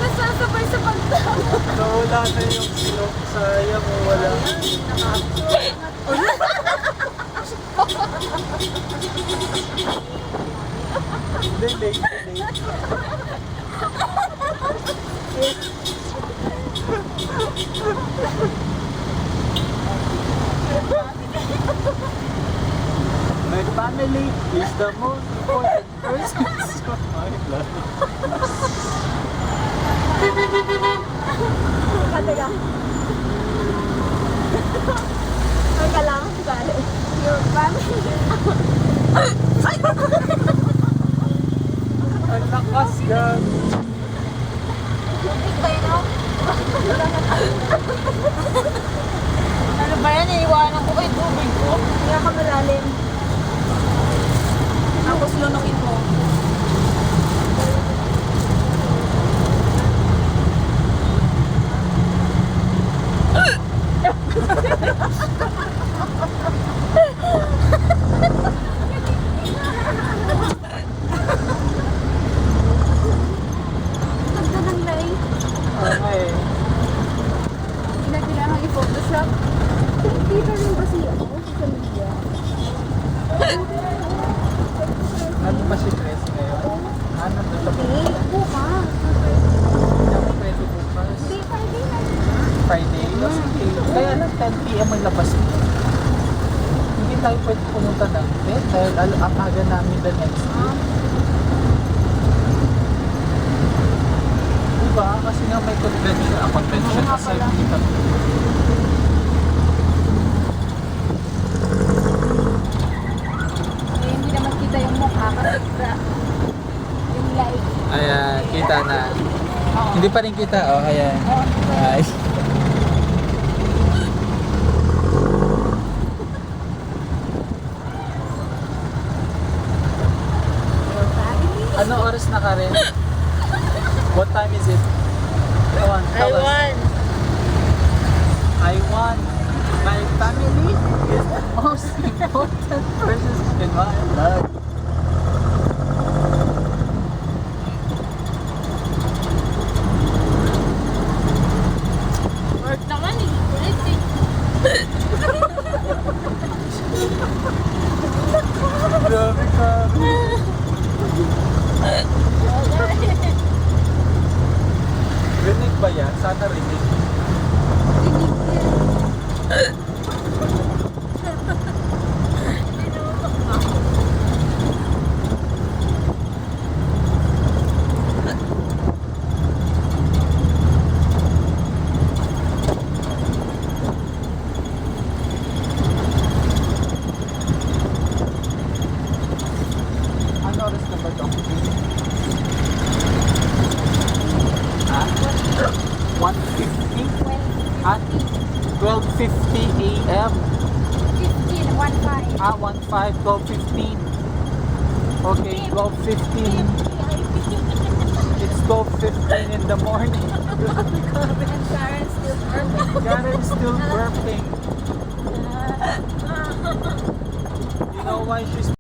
Nasasabay sa pagtawa. Nawala na yung silok. Sayang o wala. Hindi, late. My family is the most important person of my life. Teka. Teka lang. Sorry. Your family. Ang lakas gan. Ikaw yun, no? Ano ba yan? Iiwanan ko kay tubig ko. Kaya ka malalim. Tapos lunukin mo. Okay. Kailangan i-photoshop. Dito rin ba siya? Social media. Ano ba si Chris ngayon? Ano ba sa Hindi, bukas. Hindi ako pwede bukas. Hindi, Friday na. Friday? Yes, okay. Kaya lang 10 p.m. ang labas mo. Hindi tayo pwede pumunta ng 10 dahil ang aga namin the next week. Diba? Kasi nga may convention nga sa pala. kita. Eh, hindi naman kita yung mukha kasi yung live. Ayan, kita na. Oo. Hindi pa rin kita. Oh, ayan. Oo. Ay. Ano oras na ka rin? What time is it? Come on, tell us. I won. My family is the most important person in my life. Work naman eh. Ulit eh. Grabe ka. Rinig ba yan? Sana rinig. Ano oras na ba ito? Ha? 1:50? At 12:50 a.m. 15, 1-5. 1:05, 12:15. Okay, 12:15. It's 12:15 in the morning. And Sharon's still perfect. Karen's still burping. You know why she's